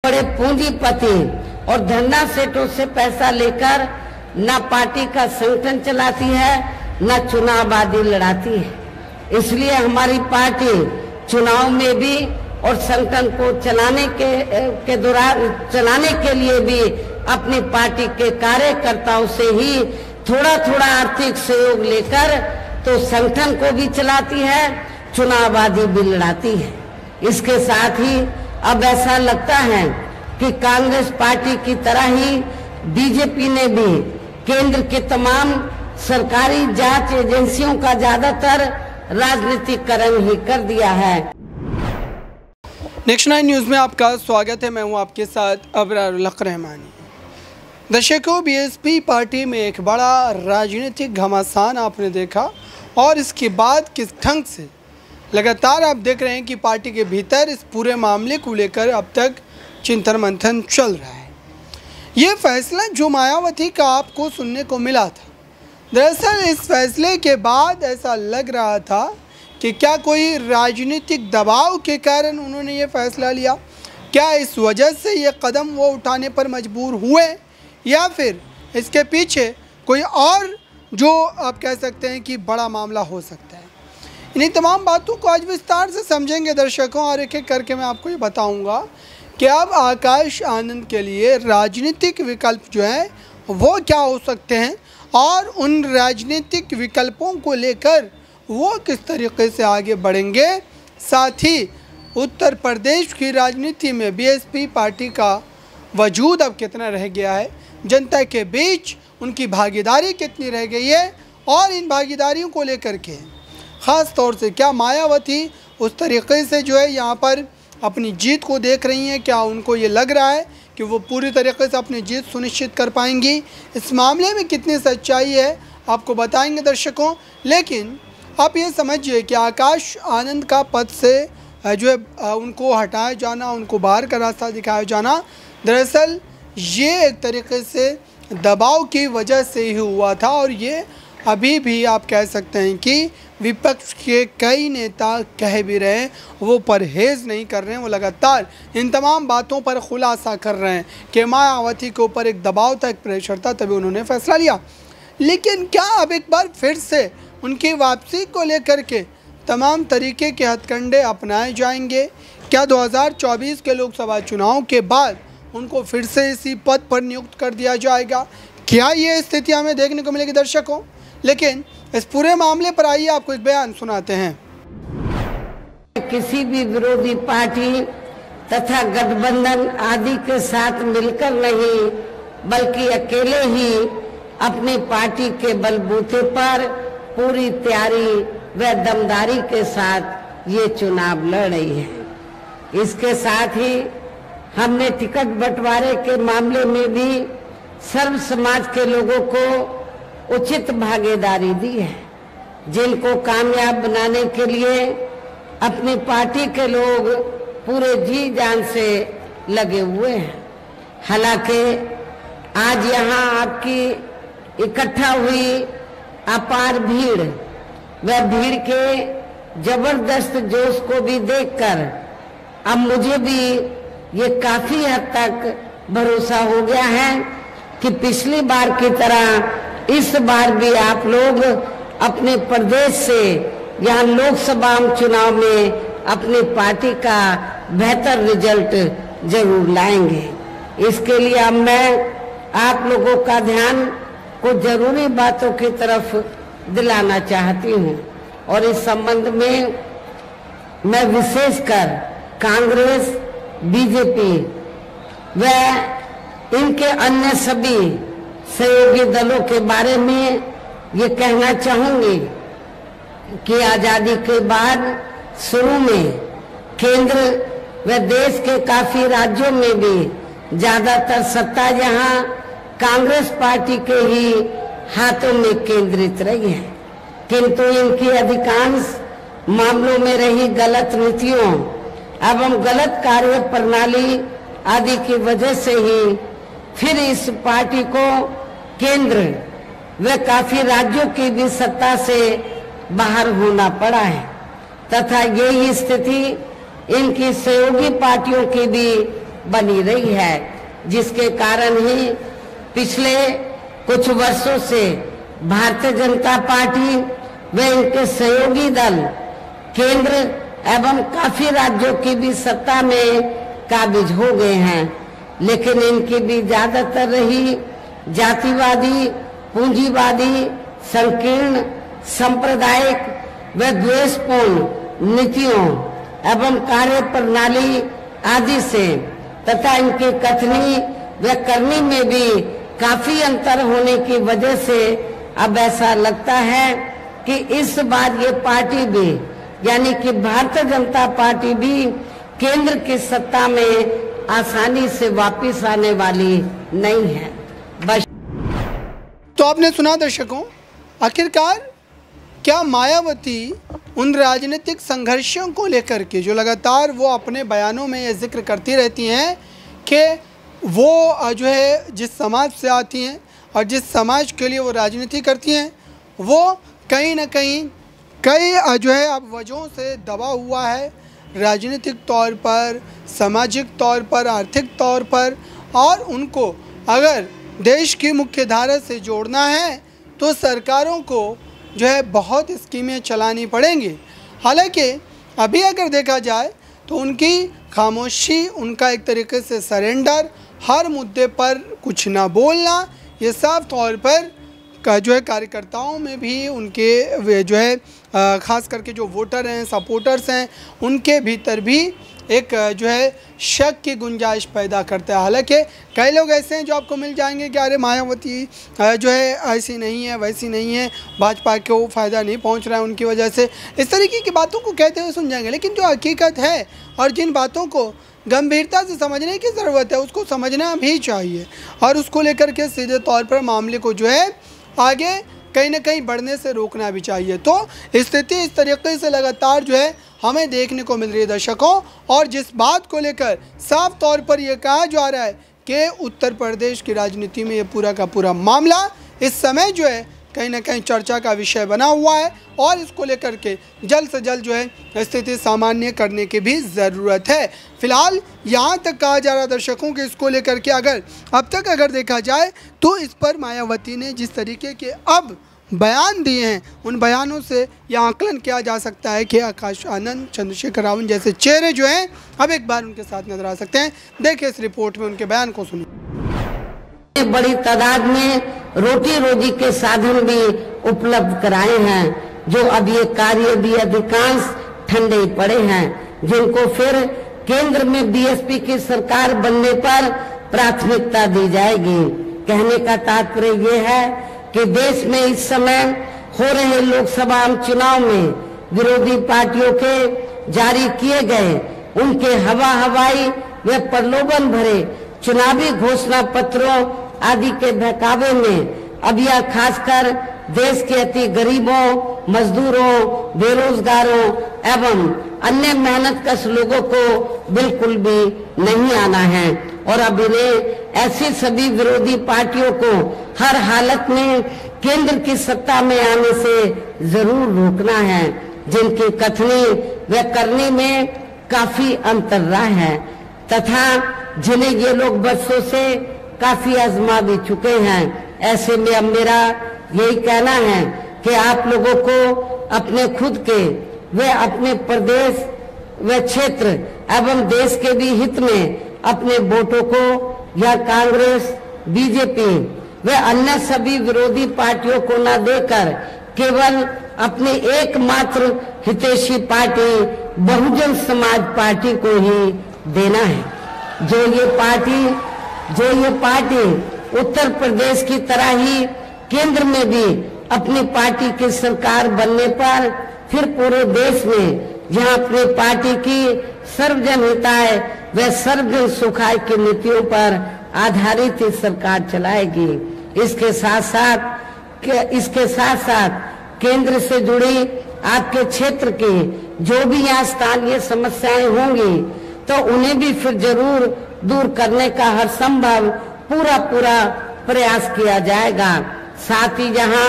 बड़े पूंजीपति और धन्ना सेठों से पैसा लेकर न पार्टी का संगठन चलाती है न चुनाव आदि लड़ाती है। इसलिए हमारी पार्टी चुनाव में भी और संगठन को चलाने के लिए भी अपनी पार्टी के कार्यकर्ताओं से ही थोड़ा थोड़ा आर्थिक सहयोग लेकर तो संगठन को भी चलाती है, चुनाव आदि भी लड़ाती है। इसके साथ ही अब ऐसा लगता है कि कांग्रेस पार्टी की तरह ही बीजेपी ने भी केंद्र के तमाम सरकारी जांच एजेंसियों का ज्यादातर राजनीतिकरण ही कर दिया है। नेक्स्ट 9 न्यूज़ में आपका स्वागत है। मैं हूं आपके साथ अबरारुल हक रहमानी। दर्शकों, बीएसपी पार्टी में एक बड़ा राजनीतिक घमासान आपने देखा और इसके बाद किस ढंग से लगातार आप देख रहे हैं कि पार्टी के भीतर इस पूरे मामले को लेकर अब तक चिंतन मंथन चल रहा है। ये फैसला जो मायावती का आपको सुनने को मिला था, दरअसल इस फैसले के बाद ऐसा लग रहा था कि क्या कोई राजनीतिक दबाव के कारण उन्होंने ये फैसला लिया, क्या इस वजह से ये कदम वो उठाने पर मजबूर हुए, या फिर इसके पीछे कोई और जो आप कह सकते हैं कि बड़ा मामला हो सकता है। इन्हीं तमाम बातों को आज विस्तार से समझेंगे दर्शकों, और एक एक करके मैं आपको ये बताऊंगा कि अब आकाश आनंद के लिए राजनीतिक विकल्प जो है वो क्या हो सकते हैं और उन राजनीतिक विकल्पों को लेकर वो किस तरीके से आगे बढ़ेंगे। साथ ही उत्तर प्रदेश की राजनीति में बीएसपी पार्टी का वजूद अब कितना रह गया है, जनता के बीच उनकी भागीदारी कितनी रह गई है, और इन भागीदारियों को लेकर के ख़ास तौर से क्या मायावती उस तरीके से जो है यहाँ पर अपनी जीत को देख रही हैं, क्या उनको ये लग रहा है कि वो पूरी तरीके से अपनी जीत सुनिश्चित कर पाएंगी, इस मामले में कितनी सच्चाई है आपको बताएंगे दर्शकों। लेकिन आप ये समझिए कि आकाश आनंद का पद से जो है उनको हटाया जाना, उनको बाहर का रास्ता दिखाया जाना, दरअसल ये एक तरीके से दबाव की वजह से ही हुआ था, और ये अभी भी आप कह सकते हैं कि विपक्ष के कई नेता कह भी रहे हैं, वो परहेज़ नहीं कर रहे हैं, वो लगातार इन तमाम बातों पर खुलासा कर रहे हैं कि मायावती के ऊपर एक दबाव था, एक प्रेशर था, तभी उन्होंने फैसला लिया। लेकिन क्या अब एक बार फिर से उनकी वापसी को लेकर के तमाम तरीके के हथकंडे अपनाए जाएंगे? क्या 2024 के लोकसभा चुनाव के बाद उनको फिर से इसी पद पर नियुक्त कर दिया जाएगा? क्या ये स्थिति हमें देखने को मिलेगी दर्शकों? लेकिन इस पूरे मामले पर आइए आपको एक बयान सुनाते हैं। किसी भी विरोधी पार्टी तथा गठबंधन आदि के साथ मिलकर नहीं, बल्कि अकेले ही अपनी पार्टी के बलबूते पर पूरी तैयारी व दमदारी के साथ ये चुनाव लड़ रही है। इसके साथ ही हमने टिकट बंटवारे के मामले में भी सर्व समाज के लोगों को उचित भागीदारी दी है, जिनको कामयाब बनाने के लिए अपनी पार्टी के लोग पूरे जी जान से लगे हुए हैं। हालांकि आज यहाँ आपकी इकट्ठा हुई अपार भीड़, वह भीड़ के जबरदस्त जोश को भी देखकर अब मुझे भी ये काफी हद तक भरोसा हो गया है कि पिछली बार की तरह इस बार भी आप लोग अपने प्रदेश से यहाँ लोकसभा चुनाव में अपनी पार्टी का बेहतर रिजल्ट जरूर लाएंगे। इसके लिए अब मैं आप लोगों का ध्यान को जरूरी बातों की तरफ दिलाना चाहती हूँ, और इस संबंध में मैं विशेषकर कांग्रेस, बीजेपी व इनके अन्य सभी सहयोगी दलों के बारे में ये कहना चाहूंगी कि आजादी के बाद शुरू में केंद्र व देश के काफी राज्यों में भी ज्यादातर सत्ता यहाँ कांग्रेस पार्टी के ही हाथों में केंद्रित रही है, किंतु इनकी अधिकांश मामलों में रही गलत नीतियों एवं गलत कार्य प्रणाली आदि की वजह से ही फिर इस पार्टी को केंद्र व काफी राज्यों की भी सत्ता से बाहर होना पड़ा है, तथा यही स्थिति इनकी सहयोगी पार्टियों की भी बनी रही है, जिसके कारण ही पिछले कुछ वर्षों से भारतीय जनता पार्टी व इनके सहयोगी दल केंद्र एवं काफी राज्यों की भी सत्ता में काबिज हो गए हैं, लेकिन इनकी भी ज्यादातर रही जातिवादी, पूंजीवादी, संकीर्ण, सांप्रदायिक व द्वेषपूर्ण नीतियों एवं कार्य प्रणाली आदि से तथा इनकी कथनी व करनी में भी काफी अंतर होने की वजह से अब ऐसा लगता है कि इस बार ये पार्टी भी यानी कि भारतीय जनता पार्टी भी केंद्र की सत्ता में आसानी से वापस आने वाली नहीं है। बस तो आपने सुना दर्शकों, आखिरकार क्या मायावती उन राजनीतिक संघर्षों को लेकर के जो लगातार वो अपने बयानों में ये जिक्र करती रहती हैं कि वो जो है जिस समाज से आती हैं और जिस समाज के लिए वो राजनीति करती हैं, वो कहीं ना कहीं कई जो है अब वजहों से दबा हुआ है, राजनीतिक तौर पर, सामाजिक तौर पर, आर्थिक तौर पर, और उनको अगर देश की मुख्य धारा से जोड़ना है तो सरकारों को जो है बहुत स्कीमें चलानी पड़ेंगी। हालांकि अभी अगर देखा जाए तो उनकी खामोशी, उनका एक तरीके से सरेंडर, हर मुद्दे पर कुछ ना बोलना, ये साफ तौर पर का जो है कार्यकर्ताओं में भी उनके वे जो है ख़ास करके जो वोटर हैं, सपोर्टर्स हैं, उनके भीतर भी एक जो है शक की गुंजाइश पैदा करता है। हालांकि कई लोग ऐसे हैं जो आपको मिल जाएंगे कि अरे मायावती जो है ऐसी नहीं है, वैसी नहीं है, भाजपा को फ़ायदा नहीं पहुंच रहा है उनकी वजह से, इस तरीके की बातों को कहते हुए सुन जाएंगे। लेकिन जो हकीकत है और जिन बातों को गंभीरता से समझने की ज़रूरत है उसको समझना भी चाहिए और उसको लेकर के सीधे तौर पर मामले को जो है आगे कहीं ना कहीं बढ़ने से रोकना भी चाहिए। तो स्थिति इस तरीके से लगातार जो है हमें देखने को मिल रही है दर्शकों, और जिस बात को लेकर साफ तौर पर यह कहा जा रहा है कि उत्तर प्रदेश की राजनीति में ये पूरा का पूरा मामला इस समय जो है कहीं ना कहीं चर्चा का विषय बना हुआ है और इसको लेकर के जल्द से जल्द जो है स्थिति सामान्य करने की भी ज़रूरत है। फिलहाल यहाँ तक कहा जा रहा है दर्शकों कि इसको लेकर के अगर अब तक अगर देखा जाए तो इस पर मायावती ने जिस तरीके के अब बयान दिए हैं, उन बयानों से यह आकलन किया जा सकता है कि आकाश आनंद, चंद्रशेखर रावत जैसे चेहरे जो हैं अब एक बार उनके साथ नजर आ सकते हैं। देखिए इस रिपोर्ट में उनके बयान को सुनिए। बड़ी तादाद में रोटी रोजी के साधन भी उपलब्ध कराए हैं, जो अब ये कार्य भी अधिकांश ठंडे पड़े हैं, जिनको फिर केंद्र में बीएसपी की सरकार बनने पर प्राथमिकता दी जाएगी। कहने का तात्पर्य ये है कि देश में इस समय हो रहे लोकसभा चुनाव में विरोधी पार्टियों के जारी किए गए उनके हवाई व प्रलोभन भरे चुनावी घोषणा पत्रों आदि के बहकावे में अब यह खासकर देश के अति गरीबों, मजदूरों, बेरोजगारों एवं अन्य मेहनतकश लोगों को बिल्कुल भी नहीं आना है और अब इन्हें ऐसी सभी विरोधी पार्टियों को हर हालत में केंद्र की सत्ता में आने से जरूर रोकना है, जिनकी कथनी व करनी में काफी अंतर रहा है तथा जिन्हें ये लोग बरसों से काफी आजमा भी चुके हैं। ऐसे में अब मेरा यही कहना है कि आप लोगों को अपने खुद के व अपने प्रदेश व क्षेत्र एवं देश के भी हित में अपने वोटों को या कांग्रेस, बीजेपी व अन्य सभी विरोधी पार्टियों को न देकर केवल अपनी एकमात्र हितैषी पार्टी बहुजन समाज पार्टी को ही देना है। जो ये पार्टी उत्तर प्रदेश की तरह ही केंद्र में भी अपनी पार्टी की सरकार बनने पर फिर पूरे देश में जहां अपनी पार्टी की सर्वजन हिताय व सर्वजन सुखाय की नीतियों पर आधारित सरकार चलाएगी। इसके साथ साथ केंद्र से जुड़ी आपके क्षेत्र की जो भी यहाँ स्थानीय समस्याएं होंगी तो उन्हें भी फिर जरूर दूर करने का हर संभव पूरा प्रयास किया जाएगा। साथ ही जहाँ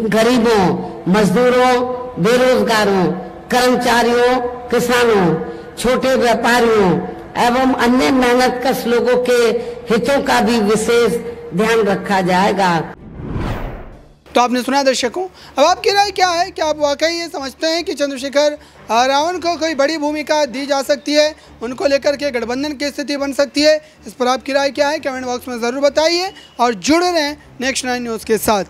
गरीबों, मजदूरों, बेरोजगारों, कर्मचारियों, किसानों, छोटे व्यापारियों एवं अन्य मेहनतकश लोगों के हितों का भी विशेष ध्यान रखा जाएगा। तो आपने सुना दर्शकों, अब आपकी राय क्या है? क्या आप वाकई ये समझते हैं कि चंद्रशेखर रावण को कोई बड़ी भूमिका दी जा सकती है, उनको लेकर के गठबंधन की स्थिति बन सकती है? इस पर आपकी राय क्या है? कमेंट बॉक्स में ज़रूर बताइए और जुड़े रहें नेक्स्ट 9 न्यूज़ के साथ।